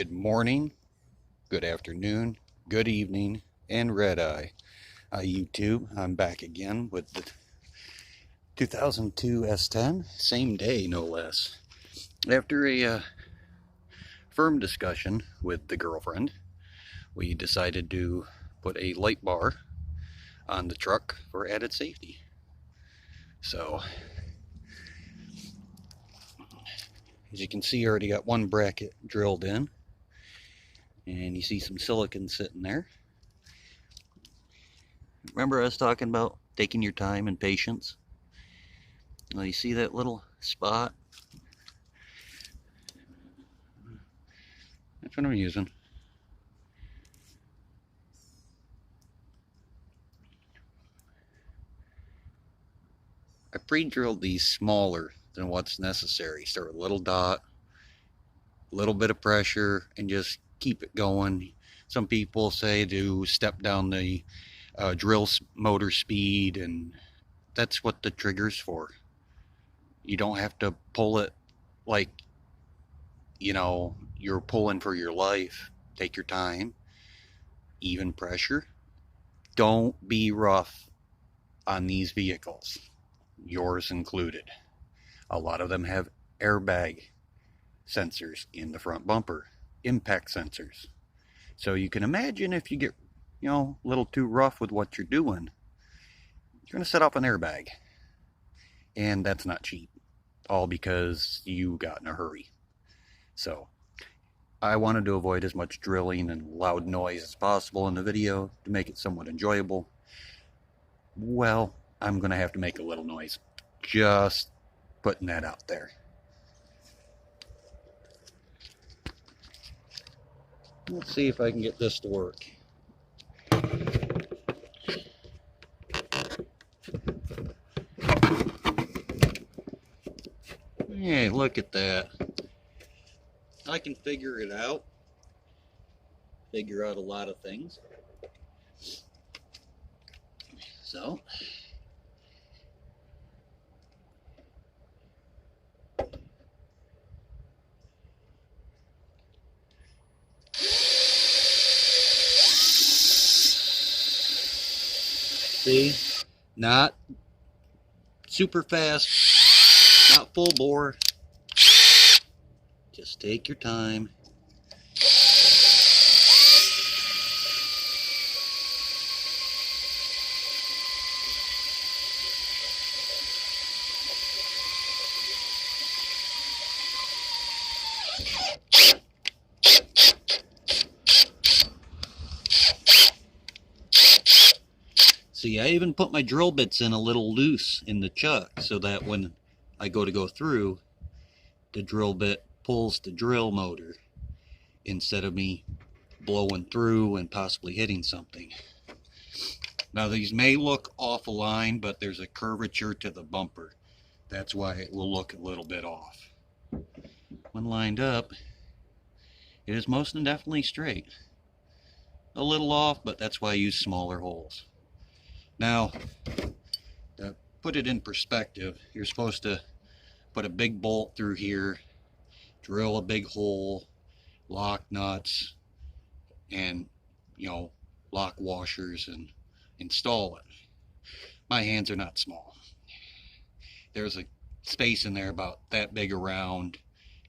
Good morning, good afternoon, good evening, and red eye. YouTube, I'm back again with the 2002 S10, same day no less. After a firm discussion with the girlfriend, we decided to put a light bar on the truck for added safety. So, as you can see, I already got one bracket drilled in, and you see some silicon sitting there. Remember I was talking about taking your time and patience? Well, you see that little spot? That's what I'm using. I pre-drilled these smaller than what's necessary. Start with a little dot, a little bit of pressure, and just keep it going. Some people say to step down the drill motor speed, and that's what the trigger's for. You don't have to pull it like, you're pulling for your life. Take your time, even pressure. Don't be rough on these vehicles, yours included. A lot of them have airbag sensors in the front bumper, impact sensors. So you can imagine if you get, a little too rough with what you're doing, you're going to set off an airbag. And that's not cheap, all because you got in a hurry. So I wanted to avoid as much drilling and loud noise as possible in the video to make it somewhat enjoyable. Well, I'm going to have to make a little noise. Just putting that out there. Let's see if I can get this to work. Hey, look at that. I can figure it out. Figure out a lot of things. So, see, not super fast, not full bore. Just take your time. See, I even put my drill bits in a little loose in the chuck so that when I go through, the drill bit pulls the drill motor instead of me blowing through and possibly hitting something. Now these may look off a line, but there's a curvature to the bumper. That's why it will look a little bit off. When lined up, it is most definitely straight. A little off, but that's why I use smaller holes. Now, to put it in perspective, you're supposed to put a big bolt through here, drill a big hole, lock nuts, and, lock washers and install it. My hands are not small. There's a space in there about that big around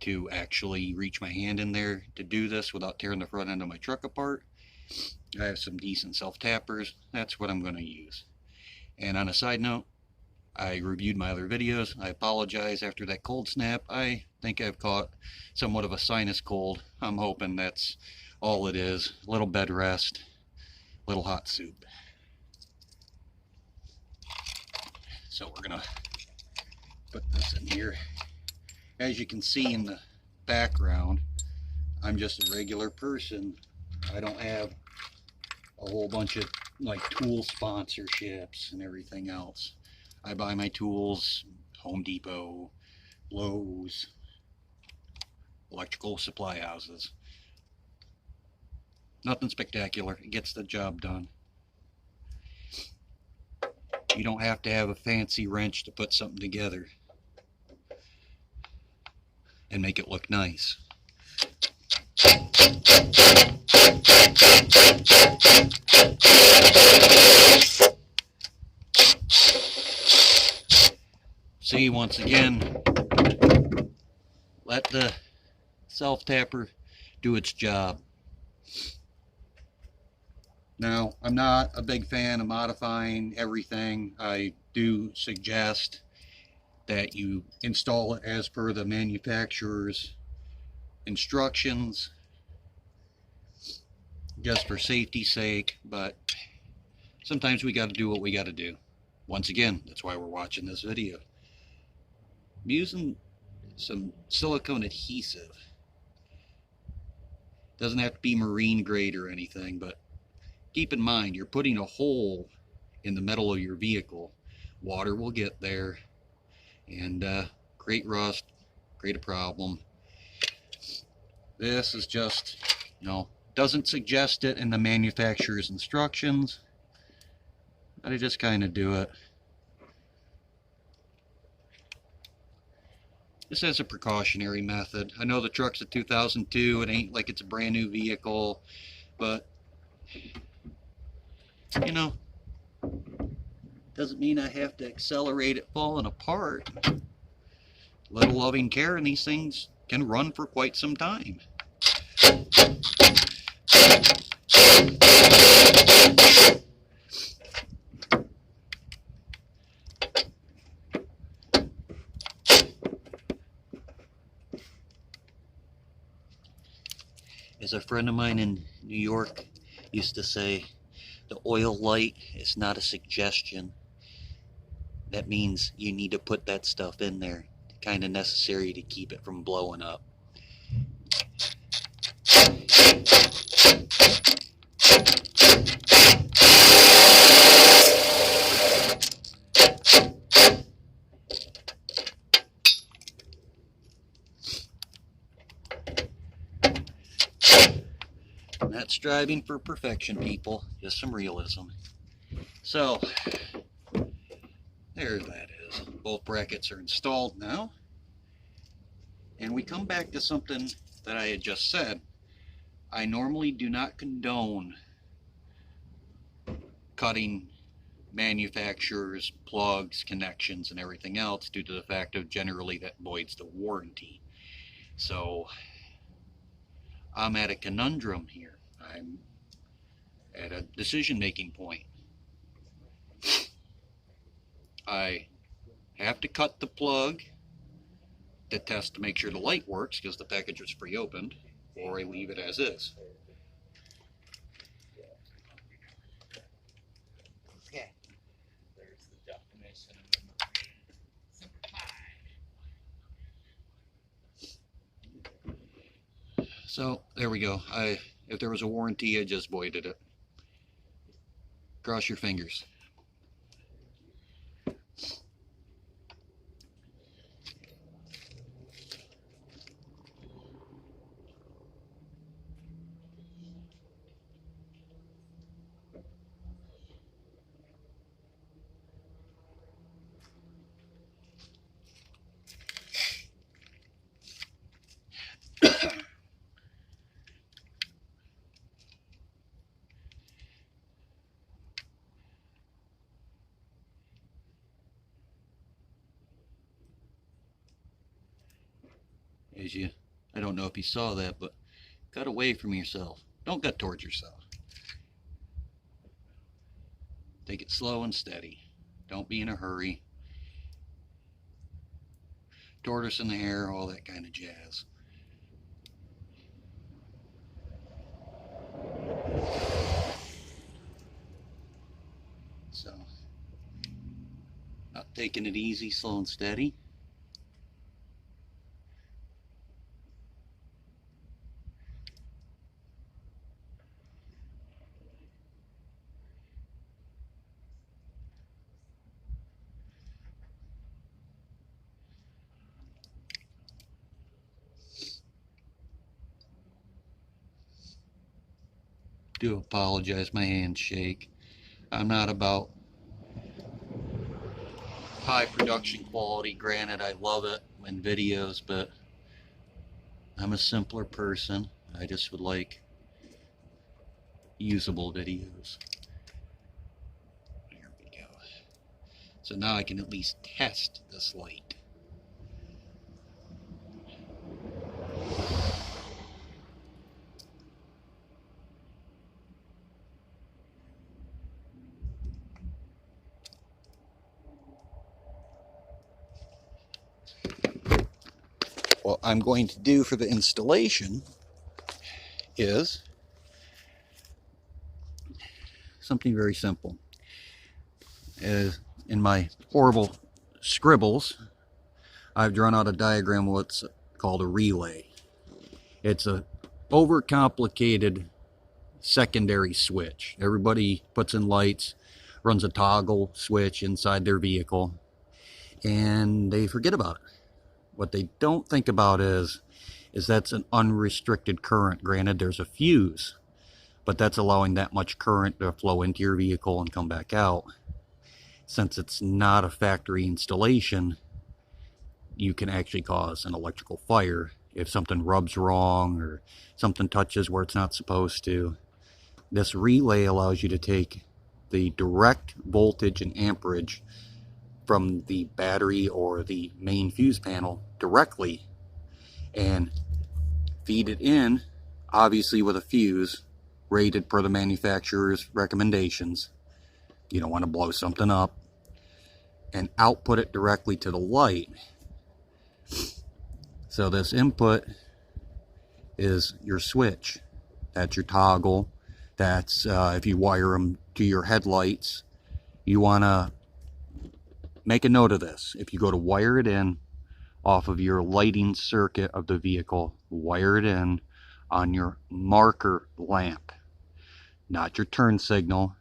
to actually reach my hand in there to do this without tearing the front end of my truck apart. I have some decent self-tappers. That's what I'm going to use. And on a side note, I reviewed my other videos. I apologize after that cold snap. I think I've caught somewhat of a sinus cold. I'm hoping that's all it is. A little bed rest, a little hot soup. So we're going to put this in here. As you can see in the background, I'm just a regular person. I don't have a whole bunch of tool sponsorships and everything else. I buy my tools Home Depot, Lowe's, electrical supply houses. Nothing spectacular. It gets the job done. You don't have to have a fancy wrench to put something together and make it look nice. See, once again, let the self-tapper do its job. Now, I'm not a big fan of modifying everything. I do suggest that you install it as per the manufacturer's instructions, just for safety's sake, but sometimes we got to do what we got to do. Once again, that's why we're watching this video. I'm using some silicone adhesive. Doesn't have to be marine grade or anything, but keep in mind, you're putting a hole in the metal of your vehicle. Water will get there and create rust, create a problem. This is just, doesn't suggest it in the manufacturer's instructions, but I just kind of do it. This is a precautionary method. I know the truck's a 2002, it ain't like it's a brand new vehicle, but doesn't mean I have to accelerate it falling apart. Little loving care, and these things can run for quite some time. As a friend of mine in New York used to say, the oil light is not a suggestion. That means you need to put that stuff in there, kind of necessary to keep it from blowing up. I'm not striving for perfection, people, just some realism. So, there that is. Both brackets are installed now. And we come back to something that I had just said. I normally do not condone cutting manufacturers, plugs, connections, and everything else due to the fact of generally that voids the warranty. So, I'm at a conundrum here. I'm at a decision-making point. I have to cut the plug to test to make sure the light works because the package was pre-opened, or I leave it as is. Okay. There's the definition of simplified. So there we go. If there was a warranty, I just voided it. Cross your fingers. I don't know if you saw that, but cut away from yourself. Don't cut towards yourself. Take it slow and steady. Don't be in a hurry. Tortoise in the hair, all that kind of jazz. So, not taking it easy, slow and steady. Do apologize, my hands shake. I'm not about high production quality. Granted, I love it in videos, but I'm a simpler person. I just would like usable videos. There we go. So now I can at least test this light. What I'm going to do for the installation is something very simple. As in my horrible scribbles, I've drawn out a diagram of what's called a relay. It's a overcomplicated secondary switch. Everybody puts in lights, runs a toggle switch inside their vehicle, and they forget about it. What they don't think about is that's an unrestricted current. Granted, there's a fuse, but that's allowing that much current to flow into your vehicle and come back out. Since it's not a factory installation, you can actually cause an electrical fire if something rubs wrong or something touches where it's not supposed to. This relay allows you to take the direct voltage and amperage from the battery or the main fuse panel directly and feed it in, obviously with a fuse rated per the manufacturer's recommendations. You don't want to blow something up, and output it directly to the light. So this input is your switch. That's your toggle. That's if you wire them to your headlights. You want to make a note of this. If you go to wire it in off of your lighting circuit of the vehicle, wire it in on your marker lamp. Not your turn signal,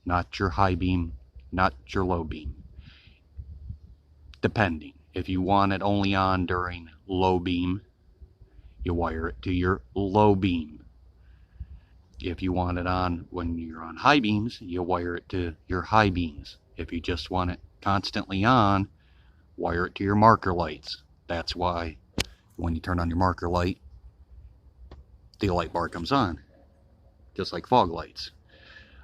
not your high beam, not your low beam. Depending. If you want it only on during low beam, you wire it to your low beam. If you want it on when you're on high beams, you wire it to your high beams. If you just want it constantly on, wire it to your marker lights. That's why when you turn on your marker light, the light bar comes on, just like fog lights.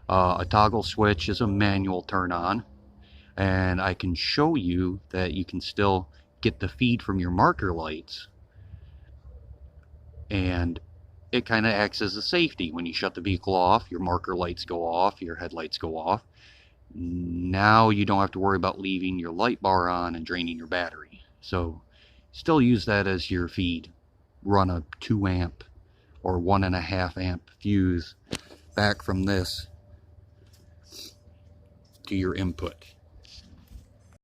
A toggle switch is a manual turn on, and I can show you that you can still get the feed from your marker lights, and it kind of acts as a safety. When you shut the vehicle off, your marker lights go off, your headlights go off. Now you don't have to worry about leaving your light bar on and draining your battery. So still use that as your feed. Run a 2 amp or 1.5 amp fuse back from this to your input.